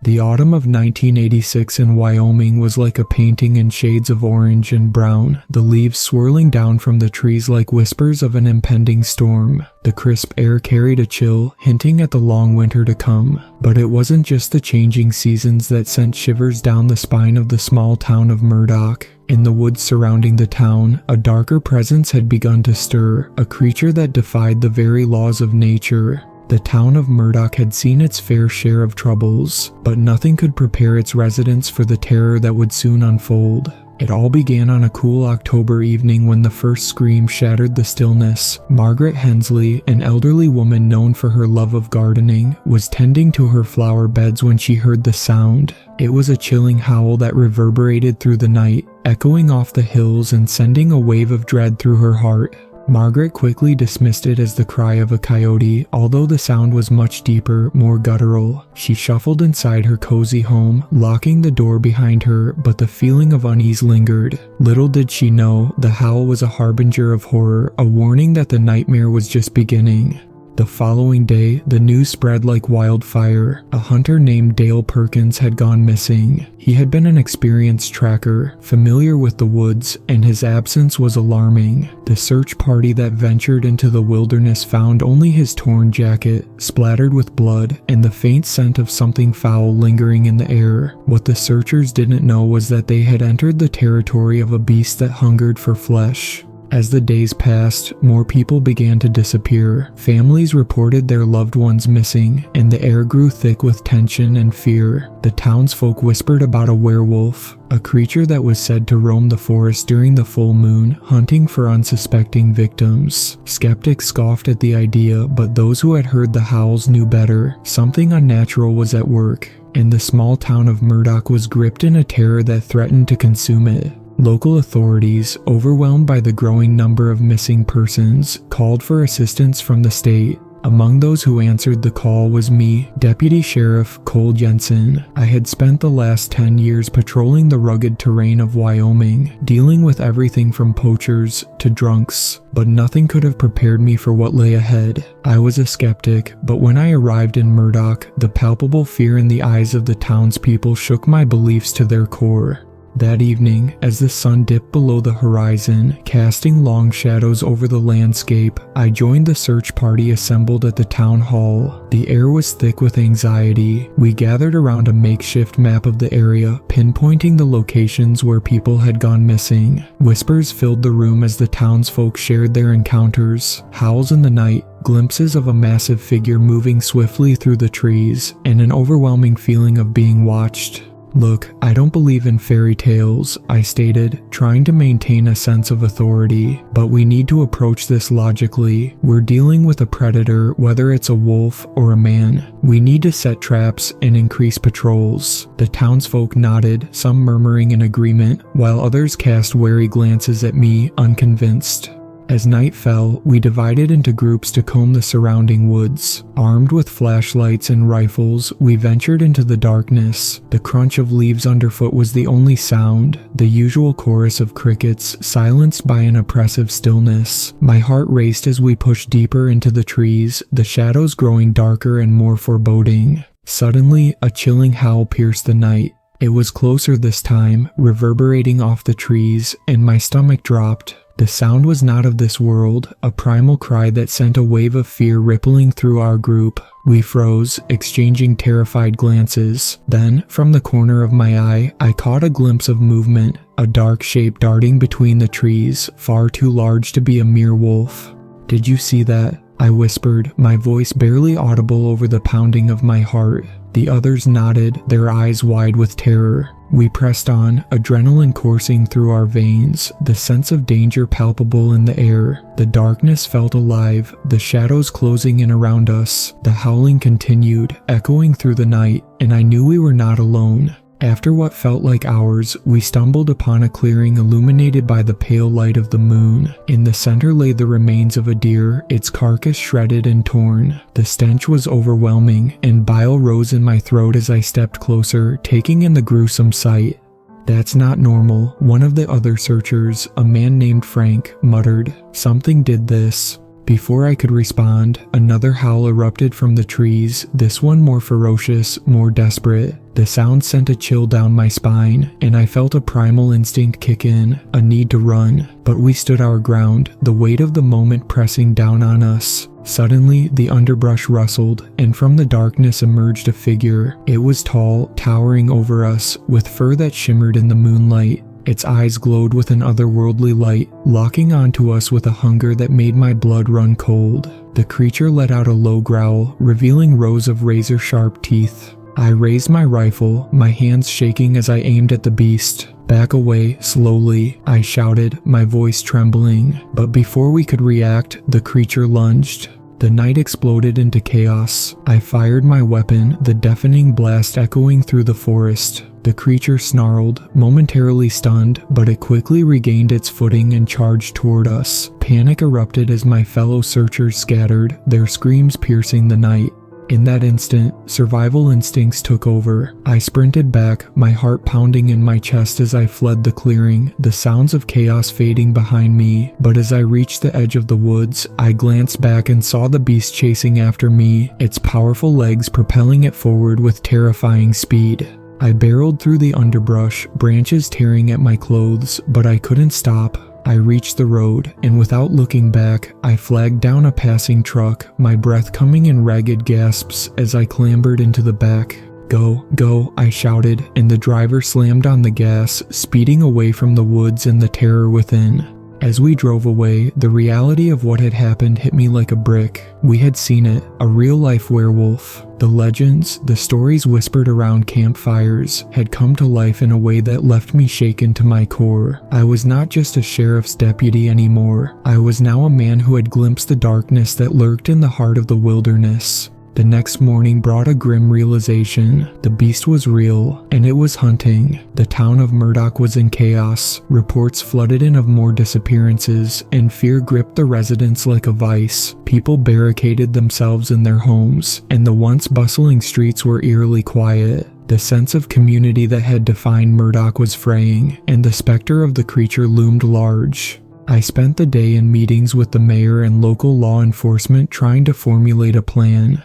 The autumn of 1986 in Wyoming was like a painting in shades of orange and brown, the leaves swirling down from the trees like whispers of an impending storm. The crisp air carried a chill, hinting at the long winter to come. But it wasn't just the changing seasons that sent shivers down the spine of the small town of Murdock. In the woods surrounding the town, a darker presence had begun to stir, a creature that defied the very laws of nature. The town of Murdock had seen its fair share of troubles, but nothing could prepare its residents for the terror that would soon unfold. It all began on a cool October evening when the first scream shattered the stillness. Margaret Hensley, an elderly woman known for her love of gardening, was tending to her flower beds when she heard the sound. It was a chilling howl that reverberated through the night, echoing off the hills and sending a wave of dread through her heart. Margaret quickly dismissed it as the cry of a coyote, although the sound was much deeper, more guttural. She shuffled inside her cozy home, locking the door behind her, but the feeling of unease lingered. Little did she know, the howl was a harbinger of horror, a warning that the nightmare was just beginning. The following day, the news spread like wildfire. A hunter named Dale Perkins had gone missing. He had been an experienced tracker, familiar with the woods, and his absence was alarming. The search party that ventured into the wilderness found only his torn jacket, splattered with blood, and the faint scent of something foul lingering in the air. What the searchers didn't know was that they had entered the territory of a beast that hungered for flesh. As the days passed, more people began to disappear. Families reported their loved ones missing, and the air grew thick with tension and fear. The townsfolk whispered about a werewolf, a creature that was said to roam the forest during the full moon, hunting for unsuspecting victims. Skeptics scoffed at the idea, but those who had heard the howls knew better. Something unnatural was at work, and the small town of Murdock was gripped in a terror that threatened to consume it. Local authorities, overwhelmed by the growing number of missing persons, called for assistance from the state. Among those who answered the call was me, Deputy Sheriff Cole Jensen. I had spent the last 10 years patrolling the rugged terrain of Wyoming, dealing with everything from poachers to drunks, but nothing could have prepared me for what lay ahead. I was a skeptic, but when I arrived in Murdock, the palpable fear in the eyes of the townspeople shook my beliefs to their core. That evening, as the sun dipped below the horizon, casting long shadows over the landscape, I joined the search party assembled at the town hall. The air was thick with anxiety. We gathered around a makeshift map of the area, pinpointing the locations where people had gone missing. Whispers filled the room as the townsfolk shared their encounters. Howls in the night, glimpses of a massive figure moving swiftly through the trees, and an overwhelming feeling of being watched. "Look, I don't believe in fairy tales," I stated, trying to maintain a sense of authority. "But we need to approach this logically. We're dealing with a predator, whether it's a wolf or a man. We need to set traps and increase patrols." The townsfolk nodded, some murmuring in agreement, while others cast wary glances at me, unconvinced. As night fell, we divided into groups to comb the surrounding woods. Armed with flashlights and rifles, we ventured into the darkness. The crunch of leaves underfoot was the only sound, the usual chorus of crickets silenced by an oppressive stillness. My heart raced as we pushed deeper into the trees, the shadows growing darker and more foreboding. Suddenly, a chilling howl pierced the night. It was closer this time, reverberating off the trees, and my stomach dropped. The sound was not of this world, a primal cry that sent a wave of fear rippling through our group. We froze, exchanging terrified glances. Then, from the corner of my eye, I caught a glimpse of movement, a dark shape darting between the trees, far too large to be a mere wolf. "Did you see that?" I whispered, my voice barely audible over the pounding of my heart. The others nodded, their eyes wide with terror. We pressed on, adrenaline coursing through our veins, the sense of danger palpable in the air. The darkness felt alive, the shadows closing in around us. The howling continued, echoing through the night, and I knew we were not alone. After what felt like hours, we stumbled upon a clearing illuminated by the pale light of the moon. In the center lay the remains of a deer, its carcass shredded and torn. The stench was overwhelming, and bile rose in my throat as I stepped closer, taking in the gruesome sight. "That's not normal," one of the other searchers, a man named Frank, muttered. "Something did this." Before I could respond, another howl erupted from the trees, this one more ferocious, more desperate. The sound sent a chill down my spine, and I felt a primal instinct kick in, a need to run. But we stood our ground, the weight of the moment pressing down on us. Suddenly, the underbrush rustled, and from the darkness emerged a figure. It was tall, towering over us, with fur that shimmered in the moonlight. Its eyes glowed with an otherworldly light, locking onto us with a hunger that made my blood run cold. The creature let out a low growl, revealing rows of razor-sharp teeth. I raised my rifle, my hands shaking as I aimed at the beast. "Back away, slowly," I shouted, my voice trembling. But before we could react, the creature lunged. The night exploded into chaos. I fired my weapon, the deafening blast echoing through the forest. The creature snarled, momentarily stunned, but it quickly regained its footing and charged toward us. Panic erupted as my fellow searchers scattered, their screams piercing the night. In that instant, survival instincts took over. I sprinted back, my heart pounding in my chest as I fled the clearing, the sounds of chaos fading behind me. But as I reached the edge of the woods, I glanced back and saw the beast chasing after me, its powerful legs propelling it forward with terrifying speed. I barreled through the underbrush, branches tearing at my clothes, but I couldn't stop. I reached the road, and without looking back, I flagged down a passing truck, my breath coming in ragged gasps as I clambered into the back. "Go, go," I shouted, and the driver slammed on the gas, speeding away from the woods and the terror within. As we drove away, the reality of what had happened hit me like a brick. We had seen it, a real-life werewolf. The legends, the stories whispered around campfires, had come to life in a way that left me shaken to my core. I was not just a sheriff's deputy anymore. I was now a man who had glimpsed the darkness that lurked in the heart of the wilderness. The next morning brought a grim realization. The beast was real, and it was hunting. The town of Murdock was in chaos. Reports flooded in of more disappearances, and fear gripped the residents like a vice. People barricaded themselves in their homes, and the once bustling streets were eerily quiet. The sense of community that had defined Murdock was fraying, and the specter of the creature loomed large. I spent the day in meetings with the mayor and local law enforcement trying to formulate a plan.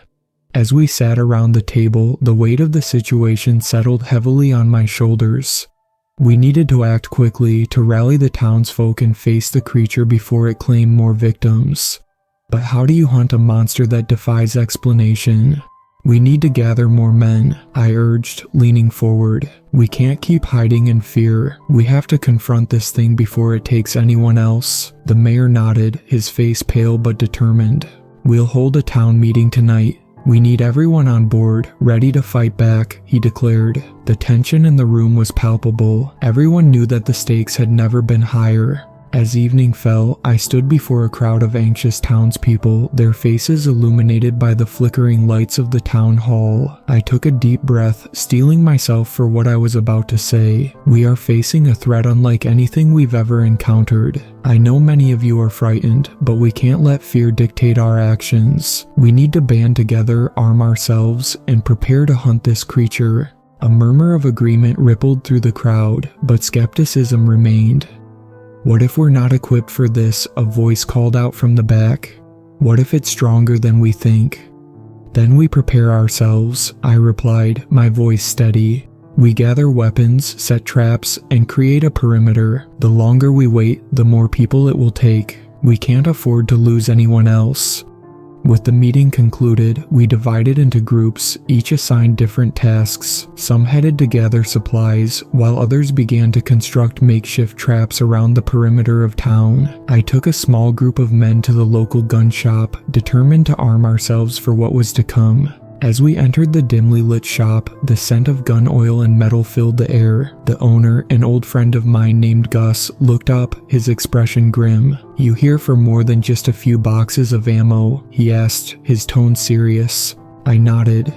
As we sat around the table, the weight of the situation settled heavily on my shoulders. We needed to act quickly to rally the townsfolk and face the creature before it claimed more victims. But how do you hunt a monster that defies explanation? "We need to gather more men," I urged, leaning forward. "We can't keep hiding in fear. We have to confront this thing before it takes anyone else." The mayor nodded, his face pale but determined. "We'll hold a town meeting tonight. We need everyone on board, ready to fight back," he declared. The tension in the room was palpable. Everyone knew that the stakes had never been higher. As evening fell, I stood before a crowd of anxious townspeople, their faces illuminated by the flickering lights of the town hall. I took a deep breath, steeling myself for what I was about to say. "We are facing a threat unlike anything we've ever encountered. I know many of you are frightened, but we can't let fear dictate our actions. We need to band together, arm ourselves, and prepare to hunt this creature." A murmur of agreement rippled through the crowd, but skepticism remained. "What if we're not equipped for this?" a voice called out from the back. "What if it's stronger than we think?" "Then we prepare ourselves," I replied, my voice steady. "We gather weapons, set traps, and create a perimeter. The longer we wait, the more people it will take. We can't afford to lose anyone else." With the meeting concluded, we divided into groups, each assigned different tasks. Some headed to gather supplies, while others began to construct makeshift traps around the perimeter of town. I took a small group of men to the local gun shop, determined to arm ourselves for what was to come. As we entered the dimly lit shop, the scent of gun oil and metal filled the air. The owner, an old friend of mine named Gus, looked up, his expression grim. "You here for more than just a few boxes of ammo?" he asked, his tone serious. I nodded.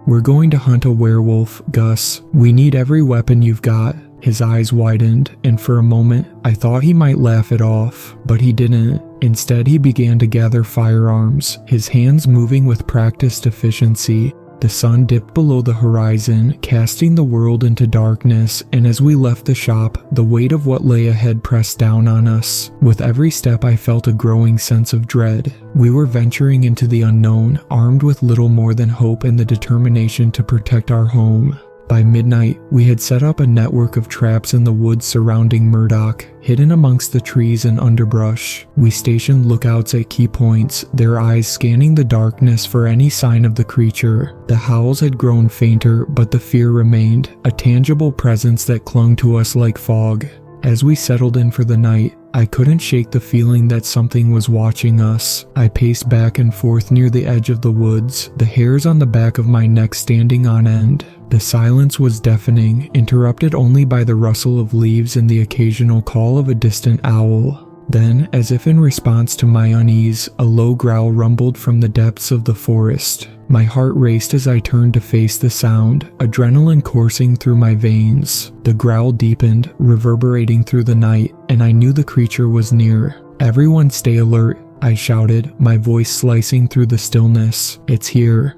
"We're going to hunt a werewolf, Gus. We need every weapon you've got." His eyes widened, and for a moment, I thought he might laugh it off, but he didn't. Instead, he began to gather firearms, his hands moving with practiced efficiency. The sun dipped below the horizon, casting the world into darkness, and as we left the shop, the weight of what lay ahead pressed down on us. With every step, I felt a growing sense of dread. We were venturing into the unknown, armed with little more than hope and the determination to protect our home. By midnight, we had set up a network of traps in the woods surrounding Murdock, hidden amongst the trees and underbrush. We stationed lookouts at key points, their eyes scanning the darkness for any sign of the creature. The howls had grown fainter, but the fear remained, a tangible presence that clung to us like fog. As we settled in for the night, I couldn't shake the feeling that something was watching us. I paced back and forth near the edge of the woods, the hairs on the back of my neck standing on end. The silence was deafening, interrupted only by the rustle of leaves and the occasional call of a distant owl. Then, as if in response to my unease, a low growl rumbled from the depths of the forest. My heart raced as I turned to face the sound, adrenaline coursing through my veins. The growl deepened, reverberating through the night, and I knew the creature was near. "Everyone stay alert," I shouted, my voice slicing through the stillness. "It's here."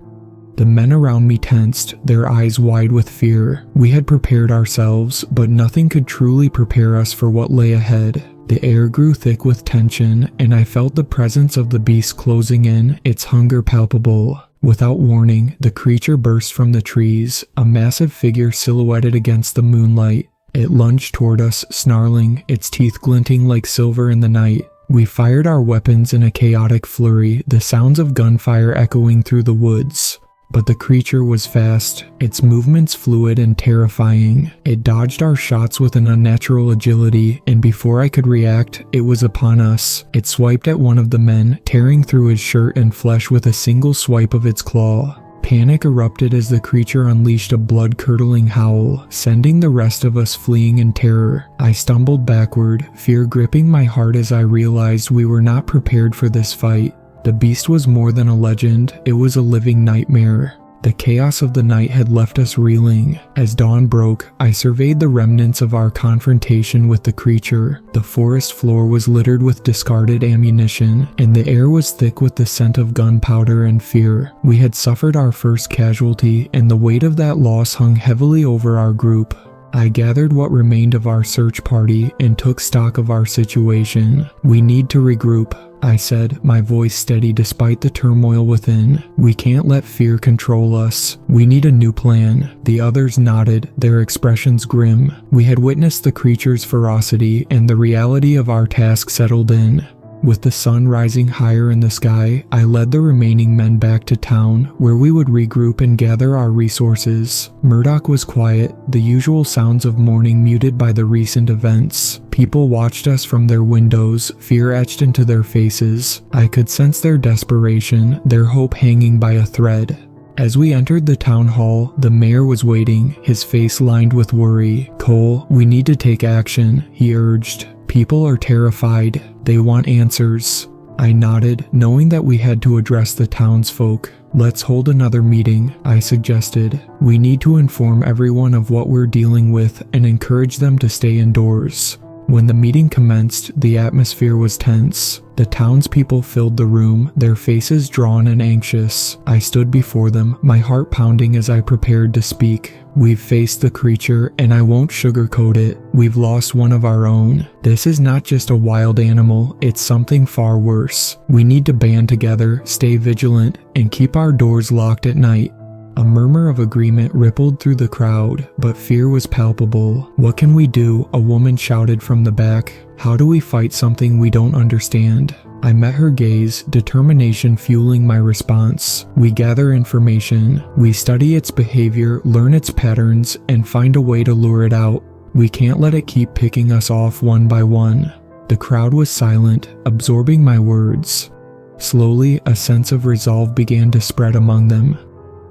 The men around me tensed, their eyes wide with fear. We had prepared ourselves, but nothing could truly prepare us for what lay ahead. The air grew thick with tension, and I felt the presence of the beast closing in, its hunger palpable. Without warning, the creature burst from the trees, a massive figure silhouetted against the moonlight. It lunged toward us, snarling, its teeth glinting like silver in the night. We fired our weapons in a chaotic flurry, the sounds of gunfire echoing through the woods. But the creature was fast, its movements fluid and terrifying. It dodged our shots with an unnatural agility, and before I could react, it was upon us. It swiped at one of the men, tearing through his shirt and flesh with a single swipe of its claw. Panic erupted as the creature unleashed a blood-curdling howl, sending the rest of us fleeing in terror. I stumbled backward, fear gripping my heart as I realized we were not prepared for this fight. The beast was more than a legend, it was a living nightmare. The chaos of the night had left us reeling. As dawn broke, I surveyed the remnants of our confrontation with the creature. The forest floor was littered with discarded ammunition, and the air was thick with the scent of gunpowder and fear. We had suffered our first casualty, and the weight of that loss hung heavily over our group. I gathered what remained of our search party and took stock of our situation. "We need to regroup," I said, my voice steady despite the turmoil within. "We can't let fear control us. We need a new plan." The others nodded, their expressions grim. We had witnessed the creature's ferocity, and the reality of our task settled in. With the sun rising higher in the sky, I led the remaining men back to town, where we would regroup and gather our resources. Murdock was quiet, the usual sounds of mourning muted by the recent events. People watched us from their windows, fear etched into their faces. I could sense their desperation, their hope hanging by a thread. As we entered the town hall, the mayor was waiting, his face lined with worry. "Cole, we need to take action," he urged. "People are terrified. They want answers." I nodded, knowing that we had to address the townsfolk. "Let's hold another meeting," I suggested. "We need to inform everyone of what we're dealing with and encourage them to stay indoors." When the meeting commenced, the atmosphere was tense. The townspeople filled the room, their faces drawn and anxious. I stood before them, my heart pounding as I prepared to speak. "We've faced the creature, and I won't sugarcoat it. We've lost one of our own. This is not just a wild animal, it's something far worse. We need to band together, stay vigilant, and keep our doors locked at night." A murmur of agreement rippled through the crowd, but fear was palpable. "What can we do?" a woman shouted from the back. "How do we fight something we don't understand?" I met her gaze, determination fueling my response. "We gather information. We study its behavior, learn its patterns, and find a way to lure it out. We can't let it keep picking us off one by one." The crowd was silent, absorbing my words. Slowly, a sense of resolve began to spread among them.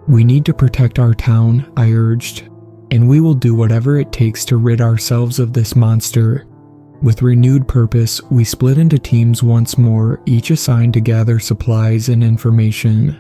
"We need to protect our town," I urged, "and we will do whatever it takes to rid ourselves of this monster." With renewed purpose, we split into teams once more, each assigned to gather supplies and information.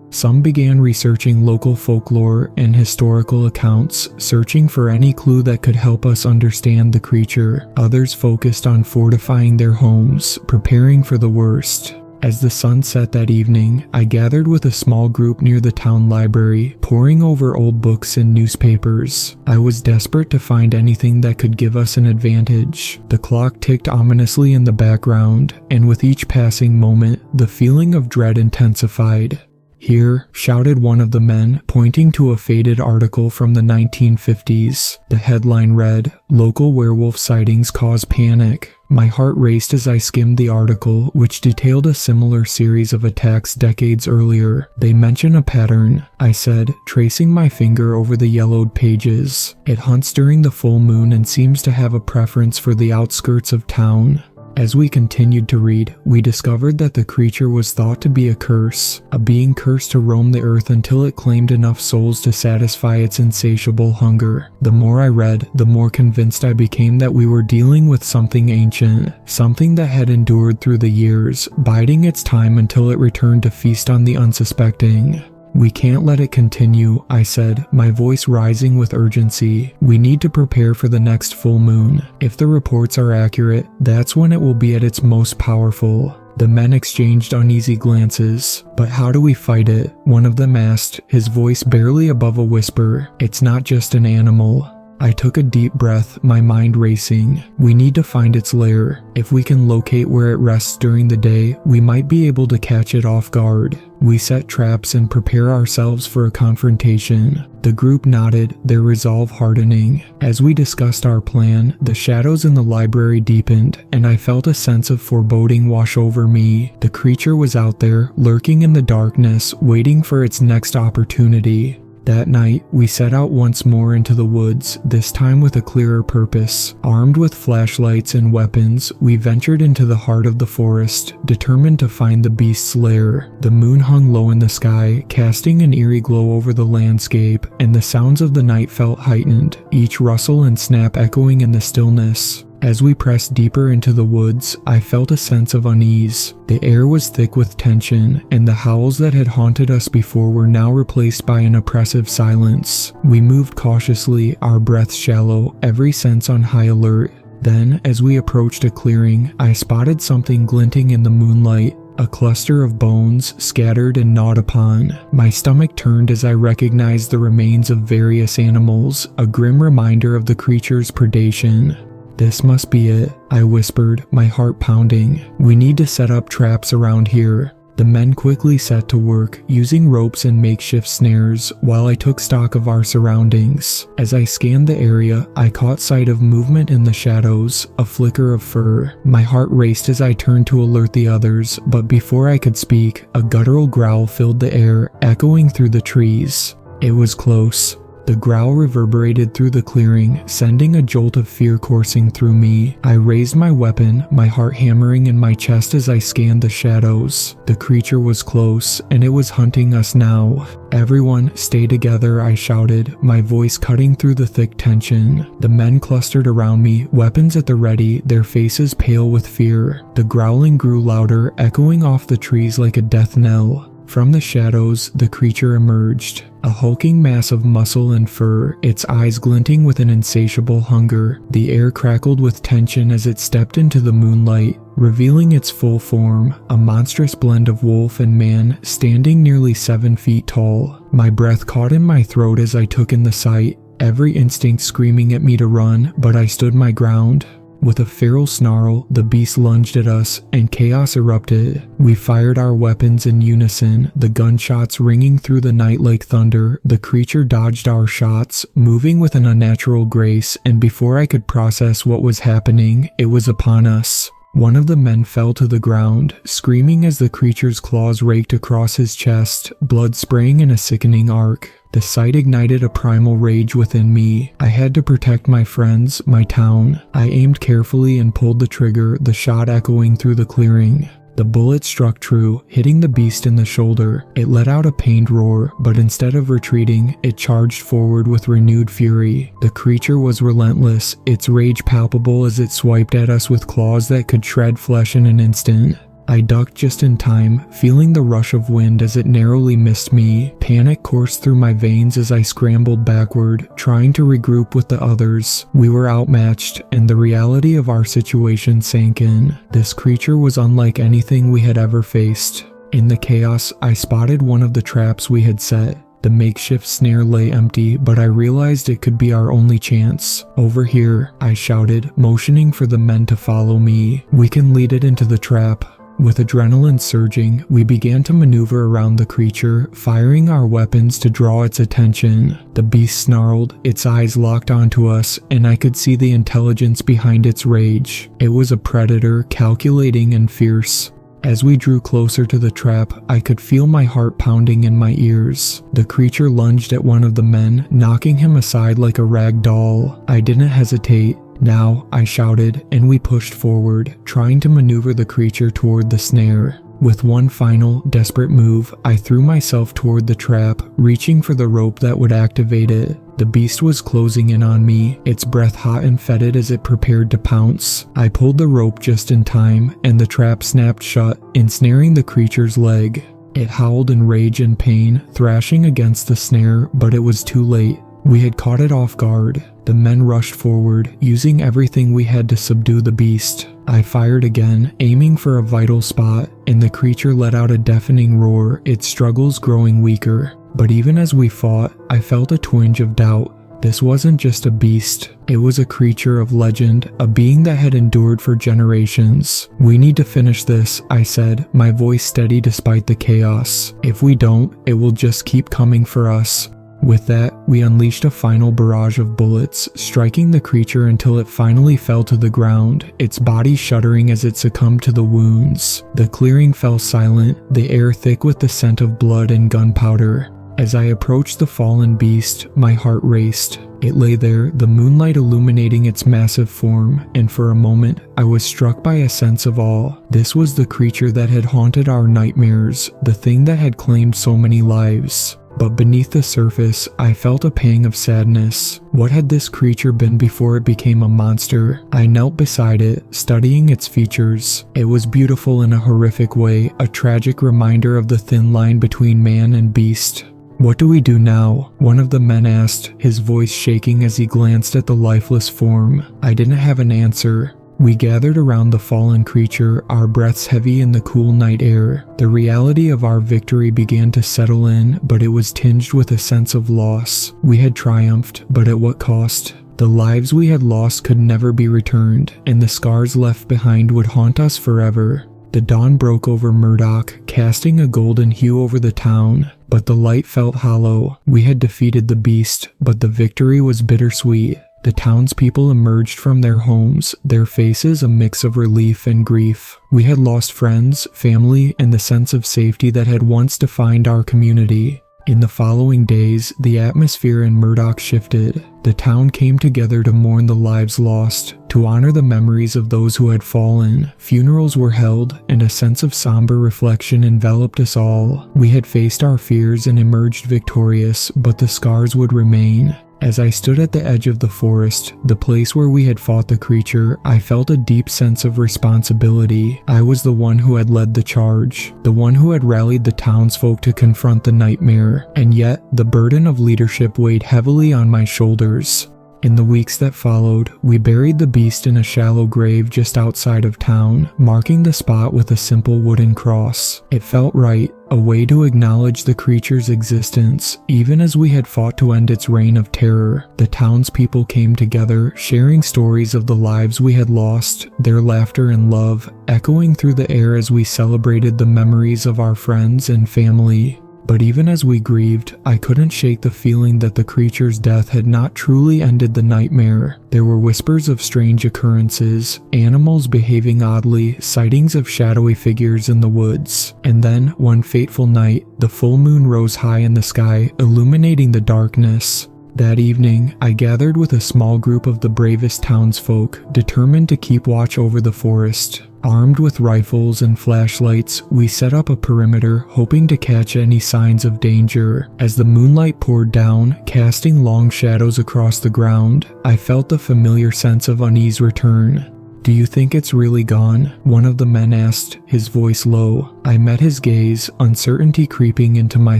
Some began researching local folklore and historical accounts, searching for any clue that could help us understand the creature. Others focused on fortifying their homes, preparing for the worst. As the sun set that evening, I gathered with a small group near the town library, poring over old books and newspapers. I was desperate to find anything that could give us an advantage. The clock ticked ominously in the background, and with each passing moment, the feeling of dread intensified. "Here," shouted one of the men, pointing to a faded article from the 1950s. The headline read, "Local werewolf sightings cause panic." My heart raced as I skimmed the article, which detailed a similar series of attacks decades earlier. "They mention a pattern," I said, tracing my finger over the yellowed pages. "It hunts during the full moon and seems to have a preference for the outskirts of town." As we continued to read, we discovered that the creature was thought to be a curse, a being cursed to roam the earth until it claimed enough souls to satisfy its insatiable hunger. The more I read, the more convinced I became that we were dealing with something ancient, something that had endured through the years, biding its time until it returned to feast on the unsuspecting. "We can't let it continue," I said, my voice rising with urgency. "We need to prepare for the next full moon. If the reports are accurate, that's when it will be at its most powerful." The men exchanged uneasy glances. "But how do we fight it?" one of them asked, his voice barely above a whisper. "It's not just an animal." I took a deep breath, my mind racing. "We need to find its lair. If we can locate where it rests during the day, we might be able to catch it off guard. We set traps and prepare ourselves for a confrontation." The group nodded, their resolve hardening. As we discussed our plan, the shadows in the library deepened, and I felt a sense of foreboding wash over me. The creature was out there, lurking in the darkness, waiting for its next opportunity. That night, we set out once more into the woods, this time with a clearer purpose. Armed with flashlights and weapons, we ventured into the heart of the forest, determined to find the beast's lair. The moon hung low in the sky, casting an eerie glow over the landscape, and the sounds of the night felt heightened, each rustle and snap echoing in the stillness. As we pressed deeper into the woods, I felt a sense of unease. The air was thick with tension, and the howls that had haunted us before were now replaced by an oppressive silence. We moved cautiously, our breaths shallow, every sense on high alert. Then, as we approached a clearing, I spotted something glinting in the moonlight. A cluster of bones, scattered and gnawed upon. My stomach turned as I recognized the remains of various animals, a grim reminder of the creature's predation. "This must be it," I whispered, my heart pounding. "We need to set up traps around here." The men quickly set to work, using ropes and makeshift snares, while I took stock of our surroundings. As I scanned the area, I caught sight of movement in the shadows, a flicker of fur. My heart raced as I turned to alert the others, but before I could speak, a guttural growl filled the air, echoing through the trees. It was close. The growl reverberated through the clearing, sending a jolt of fear coursing through me. I raised my weapon, my heart hammering in my chest as I scanned the shadows. The creature was close, and it was hunting us now. "Everyone, stay together," I shouted, my voice cutting through the thick tension. The men clustered around me, weapons at the ready, their faces pale with fear. The growling grew louder, echoing off the trees like a death knell. From the shadows, the creature emerged. A hulking mass of muscle and fur, its eyes glinting with an insatiable hunger. The air crackled with tension as it stepped into the moonlight, revealing its full form, a monstrous blend of wolf and man, standing nearly 7 feet tall. My breath caught in my throat as I took in the sight, every instinct screaming at me to run, but I stood my ground. With a feral snarl, the beast lunged at us, and chaos erupted. We fired our weapons in unison, the gunshots ringing through the night like thunder. The creature dodged our shots, moving with an unnatural grace, and before I could process what was happening, it was upon us. One of the men fell to the ground, screaming as the creature's claws raked across his chest, blood spraying in a sickening arc. The sight ignited a primal rage within me. I had to protect my friends, my town. I aimed carefully and pulled the trigger, the shot echoing through the clearing. The bullet struck true, hitting the beast in the shoulder. It let out a pained roar, but instead of retreating, it charged forward with renewed fury. The creature was relentless, its rage palpable as it swiped at us with claws that could shred flesh in an instant. I ducked just in time, feeling the rush of wind as it narrowly missed me. Panic coursed through my veins as I scrambled backward, trying to regroup with the others. We were outmatched, and the reality of our situation sank in. This creature was unlike anything we had ever faced. In the chaos, I spotted one of the traps we had set. The makeshift snare lay empty, but I realized it could be our only chance. "Over here," I shouted, motioning for the men to follow me. "We can lead it into the trap." With adrenaline surging, we began to maneuver around the creature, firing our weapons to draw its attention. The beast snarled, its eyes locked onto us, and I could see the intelligence behind its rage. It was a predator, calculating and fierce. As we drew closer to the trap, I could feel my heart pounding in my ears. The creature lunged at one of the men, knocking him aside like a rag doll. I didn't hesitate. "Now," I shouted, and we pushed forward, trying to maneuver the creature toward the snare. With one final, desperate move, I threw myself toward the trap, reaching for the rope that would activate it. The beast was closing in on me, its breath hot and fetid as it prepared to pounce. I pulled the rope just in time, and the trap snapped shut, ensnaring the creature's leg. It howled in rage and pain, thrashing against the snare, but it was too late. We had caught it off guard. The men rushed forward, using everything we had to subdue the beast. I fired again, aiming for a vital spot, and the creature let out a deafening roar, its struggles growing weaker. But even as we fought, I felt a twinge of doubt. This wasn't just a beast. It was a creature of legend, a being that had endured for generations. "We need to finish this," I said, my voice steady despite the chaos. "If we don't, it will just keep coming for us." With that, we unleashed a final barrage of bullets, striking the creature until it finally fell to the ground, its body shuddering as it succumbed to the wounds. The clearing fell silent, the air thick with the scent of blood and gunpowder. As I approached the fallen beast, my heart raced. It lay there, the moonlight illuminating its massive form, and for a moment, I was struck by a sense of awe. This was the creature that had haunted our nightmares, the thing that had claimed so many lives. But beneath the surface, I felt a pang of sadness. What had this creature been before it became a monster? I knelt beside it, studying its features. It was beautiful in a horrific way, a tragic reminder of the thin line between man and beast. "What do we do now?" one of the men asked, his voice shaking as he glanced at the lifeless form. I didn't have an answer. We gathered around the fallen creature, our breaths heavy in the cool night air. The reality of our victory began to settle in, but it was tinged with a sense of loss. We had triumphed, but at what cost? The lives we had lost could never be returned, and the scars left behind would haunt us forever. The dawn broke over Murdock, casting a golden hue over the town, but the light felt hollow. We had defeated the beast, but the victory was bittersweet. The townspeople emerged from their homes, their faces a mix of relief and grief. We had lost friends, family, and the sense of safety that had once defined our community. In the following days, the atmosphere in Murdock shifted. The town came together to mourn the lives lost, to honor the memories of those who had fallen. Funerals were held, and a sense of somber reflection enveloped us all. We had faced our fears and emerged victorious, but the scars would remain. As I stood at the edge of the forest, the place where we had fought the creature, I felt a deep sense of responsibility. I was the one who had led the charge, the one who had rallied the townsfolk to confront the nightmare, and yet the burden of leadership weighed heavily on my shoulders. In the weeks that followed, we buried the beast in a shallow grave just outside of town, marking the spot with a simple wooden cross. It felt right, a way to acknowledge the creature's existence, even as we had fought to end its reign of terror. The townspeople came together, sharing stories of the lives we had lost, their laughter and love, echoing through the air as we celebrated the memories of our friends and family. But even as we grieved, I couldn't shake the feeling that the creature's death had not truly ended the nightmare. There were whispers of strange occurrences, animals behaving oddly, sightings of shadowy figures in the woods. And then, one fateful night, the full moon rose high in the sky, illuminating the darkness. That evening, I gathered with a small group of the bravest townsfolk, determined to keep watch over the forest. Armed with rifles and flashlights, we set up a perimeter, hoping to catch any signs of danger. As the moonlight poured down, casting long shadows across the ground, I felt the familiar sense of unease return. "Do you think it's really gone?" one of the men asked, his voice low. I met his gaze, uncertainty creeping into my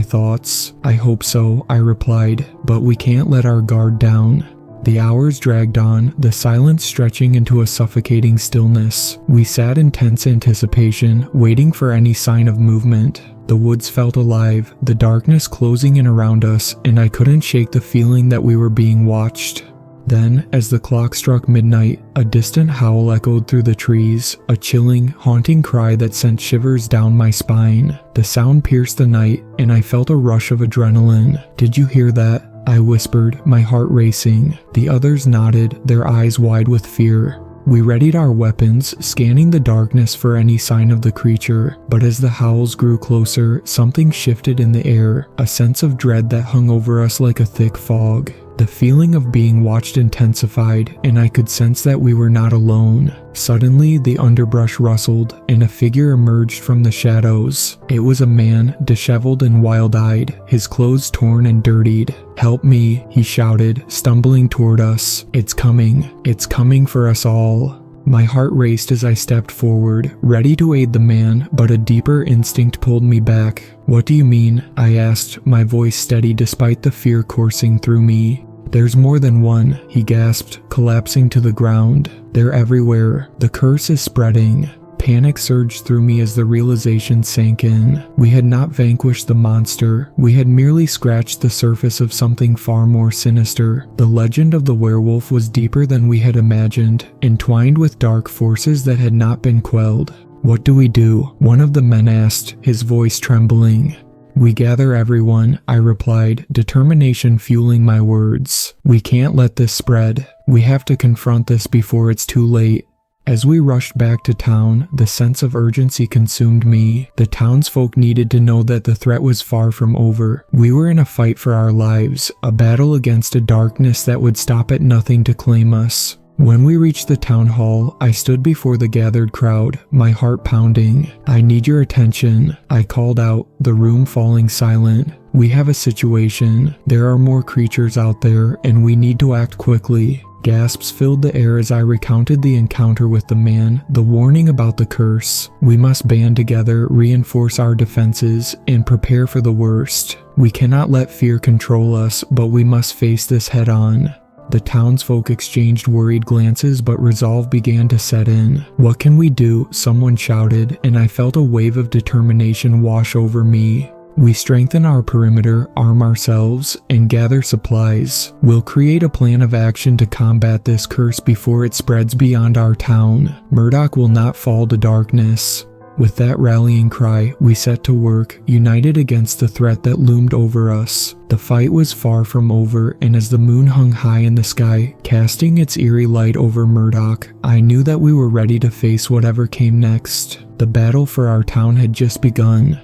thoughts. "I hope so," I replied, "but we can't let our guard down." The hours dragged on, the silence stretching into a suffocating stillness. We sat in tense anticipation, waiting for any sign of movement. The woods felt alive, the darkness closing in around us, and I couldn't shake the feeling that we were being watched. Then, as the clock struck midnight, a distant howl echoed through the trees, a chilling, haunting cry that sent shivers down my spine. The sound pierced the night, and I felt a rush of adrenaline. "Did you hear that?" I whispered, my heart racing. The others nodded, their eyes wide with fear. We readied our weapons, scanning the darkness for any sign of the creature, but as the howls grew closer, something shifted in the air, a sense of dread that hung over us like a thick fog. The feeling of being watched intensified, and I could sense that we were not alone. Suddenly, the underbrush rustled, and a figure emerged from the shadows. It was a man, disheveled and wild-eyed, his clothes torn and dirtied. "Help me," he shouted, stumbling toward us. It's coming for us all." My heart raced as I stepped forward, ready to aid the man, but a deeper instinct pulled me back. "What do you mean?" I asked, my voice steady despite the fear coursing through me. "There's more than one," he gasped, collapsing to the ground. "They're everywhere. The curse is spreading." Panic surged through me as the realization sank in. We had not vanquished the monster. We had merely scratched the surface of something far more sinister. The legend of the werewolf was deeper than we had imagined, entwined with dark forces that had not been quelled. "What do we do?" one of the men asked, his voice trembling. "We gather everyone," I replied, determination fueling my words. "We can't let this spread. We have to confront this before it's too late." As we rushed back to town, the sense of urgency consumed me. The townsfolk needed to know that the threat was far from over. We were in a fight for our lives, a battle against a darkness that would stop at nothing to claim us. When we reached the town hall, I stood before the gathered crowd, my heart pounding. "I need your attention," I called out, the room falling silent. "We have a situation. There are more creatures out there, and we need to act quickly." Gasps filled the air as I recounted the encounter with the man, the warning about the curse. "We must band together, reinforce our defenses, and prepare for the worst. We cannot let fear control us, but we must face this head on." The townsfolk exchanged worried glances, but resolve began to set in. "What can we do?" someone shouted, and I felt a wave of determination wash over me. "We strengthen our perimeter, arm ourselves, and gather supplies. We'll create a plan of action to combat this curse before it spreads beyond our town. Murdock will not fall to darkness." With that rallying cry, we set to work, united against the threat that loomed over us. The fight was far from over, and as the moon hung high in the sky, casting its eerie light over Murdock, I knew that we were ready to face whatever came next. The battle for our town had just begun.